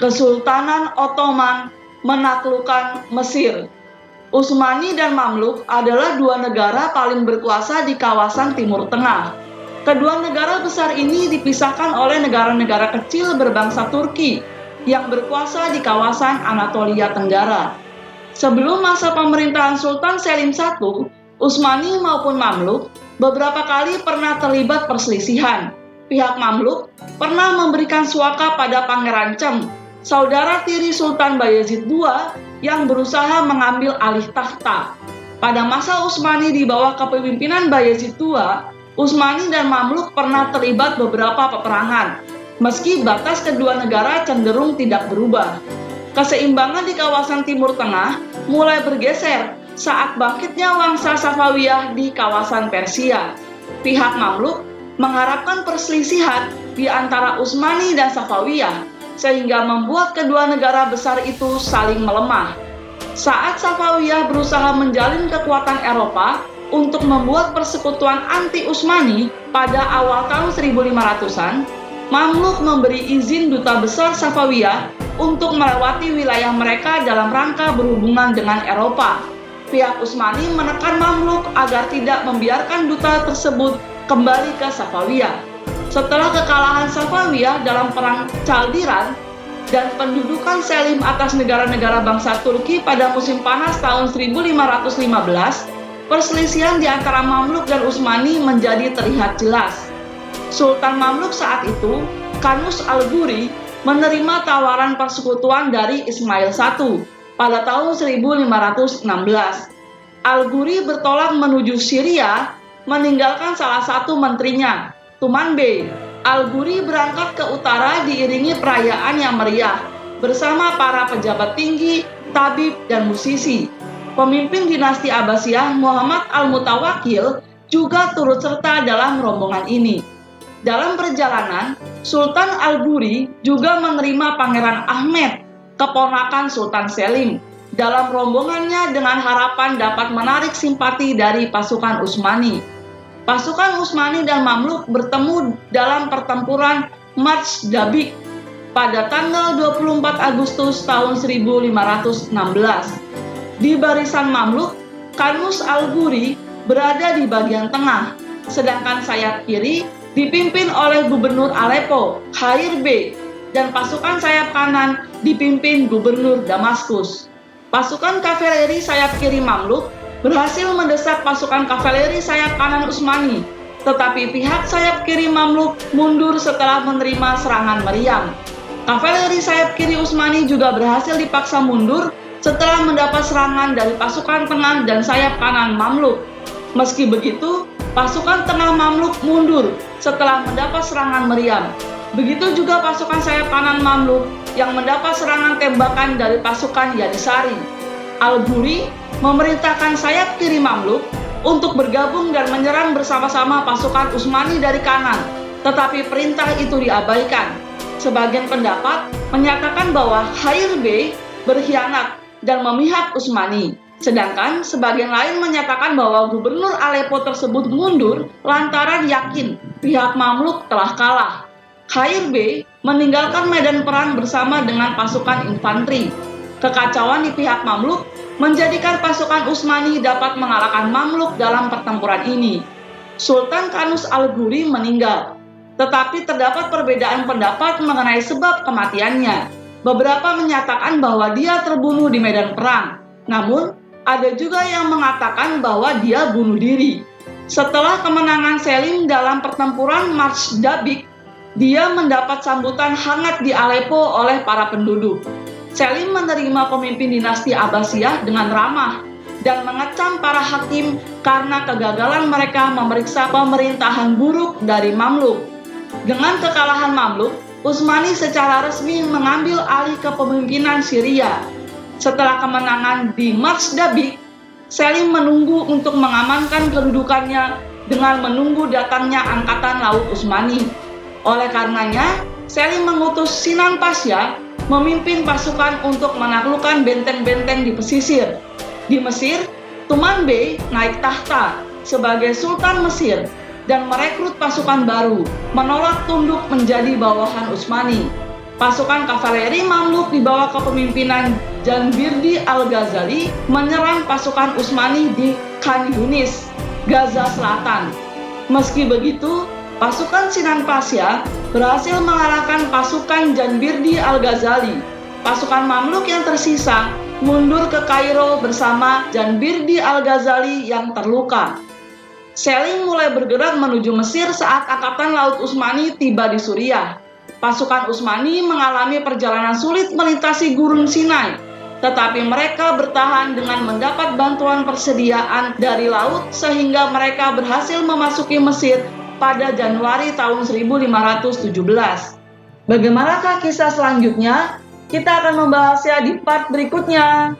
Kesultanan Ottoman menaklukkan Mesir. Utsmani dan Mamluk adalah dua negara paling berkuasa di kawasan Timur Tengah. Kedua negara besar ini dipisahkan oleh negara-negara kecil berbangsa Turki yang berkuasa di kawasan Anatolia Tenggara. Sebelum masa pemerintahan Sultan Selim I, Utsmani maupun Mamluk beberapa kali pernah terlibat perselisihan. Pihak Mamluk pernah memberikan suaka pada Pangeran Cem, saudara tiri Sultan Bayezid II yang berusaha mengambil alih tahta. Pada masa Utsmani di bawah kepemimpinan Bayezid II, Utsmani dan Mamluk pernah terlibat beberapa peperangan, meski batas kedua negara cenderung tidak berubah. Keseimbangan di kawasan Timur Tengah mulai bergeser saat bangkitnya Wangsa Safawiyah di kawasan Persia. Pihak Mamluk mengharapkan perselisihan di antara Utsmani dan Safawiyah, sehingga membuat kedua negara besar itu saling melemah. Saat Safawiyah berusaha menjalin kekuatan Eropa untuk membuat persekutuan anti-Utsmani pada awal tahun 1500-an, Mamluk memberi izin duta besar Safawiyah untuk melewati wilayah mereka dalam rangka berhubungan dengan Eropa. Pihak Utsmani menekan Mamluk agar tidak membiarkan duta tersebut kembali ke Safawiyah. Setelah kekalahan Safawiyah dalam Perang Chaldiran dan pendudukan Selim atas negara-negara bangsa Turki pada musim panas tahun 1515, perselisihan di antara Mamluk dan Utsmani menjadi terlihat jelas. Sultan Mamluk saat itu, Kanus Al-Ghuri, menerima tawaran persekutuan dari Ismail I pada tahun 1516. Al-Ghuri bertolak menuju Syria, meninggalkan salah satu menterinya, Tuman Bey. Al-Ghuri berangkat ke utara diiringi perayaan yang meriah bersama para pejabat tinggi, tabib, dan musisi. Pemimpin dinasti Abbasiyah Muhammad Al-Mutawakkil juga turut serta dalam rombongan ini. Dalam perjalanan, Sultan Al-Ghuri juga menerima Pangeran Ahmed, keponakan Sultan Selim, dalam rombongannya dengan harapan dapat menarik simpati dari pasukan Utsmani. Pasukan Utsmani dan Mamluk bertemu dalam pertempuran March Dabik pada tanggal 24 Agustus tahun 1516. Di barisan Mamluk, Kanus Al-Ghuri berada di bagian tengah, sedangkan sayap kiri dipimpin oleh Gubernur Aleppo, Khair Bey, dan pasukan sayap kanan dipimpin Gubernur Damaskus. Pasukan kavaleri sayap kiri Mamluk berhasil mendesak pasukan kavaleri sayap kanan Utsmani, tetapi pihak sayap kiri Mamluk mundur setelah menerima serangan meriam. Kavaleri sayap kiri Utsmani juga berhasil dipaksa mundur setelah mendapat serangan dari pasukan tengah dan sayap kanan Mamluk. Meski begitu, pasukan tengah Mamluk mundur setelah mendapat serangan meriam. Begitu juga pasukan sayap kanan Mamluk yang mendapat serangan tembakan dari pasukan Yanisari. Al-Ghuri memerintahkan sayap kiri Mamluk untuk bergabung dan menyerang bersama-sama pasukan Utsmani dari kanan, tetapi perintah itu diabaikan. Sebagian pendapat menyatakan bahwa Khair Bey berkhianat dan memihak Utsmani, sedangkan sebagian lain menyatakan bahwa Gubernur Aleppo tersebut mundur lantaran yakin pihak Mamluk telah kalah. Khair Bey meninggalkan medan perang bersama dengan pasukan infanteri. Kekacauan di pihak Mamluk menjadikan pasukan Utsmani dapat mengalahkan Mamluk dalam pertempuran ini. Sultan Kanus Al-Ghuri meninggal, tetapi terdapat perbedaan pendapat mengenai sebab kematiannya. Beberapa menyatakan bahwa dia terbunuh di medan perang, namun ada juga yang mengatakan bahwa dia bunuh diri. Setelah kemenangan Selim dalam pertempuran March Dabik, dia mendapat sambutan hangat di Aleppo oleh para penduduk. Selim menerima pemimpin dinasti Abbasiyah dengan ramah dan mengecam para hakim karena kegagalan mereka memeriksa pemerintahan buruk dari Mamluk. Dengan kekalahan Mamluk, Utsmani secara resmi mengambil alih kepemimpinan Syria. Setelah kemenangan di March Dabik, Selim menunggu untuk mengamankan kedudukannya dengan menunggu datangnya angkatan laut Utsmani. Oleh karenanya, Selim mengutus Sinan Pasha memimpin pasukan untuk menaklukkan benteng-benteng di pesisir. Di Mesir, Tuman Bey naik tahta sebagai Sultan Mesir dan merekrut pasukan baru, menolak tunduk menjadi bawahan Utsmani. Pasukan kavaleri Mamluk di bawah kepemimpinan Janbirdi Al-Ghazali menyerang pasukan Utsmani di Khan Yunis, Gaza Selatan. Meski begitu, pasukan Sinan Pasha berhasil mengalahkan pasukan Janbirdi Al-Ghazali. Pasukan Mamluk yang tersisa mundur ke Kairo bersama Janbirdi Al-Ghazali yang terluka. Selim mulai bergerak menuju Mesir saat Angkatan Laut Utsmani tiba di Suriah. Pasukan Utsmani mengalami perjalanan sulit melintasi Gurun Sinai, tetapi mereka bertahan dengan mendapat bantuan persediaan dari laut sehingga mereka berhasil memasuki Mesir pada Januari tahun 1517. Bagaimanakah kisah selanjutnya? Kita akan membahasnya di part berikutnya.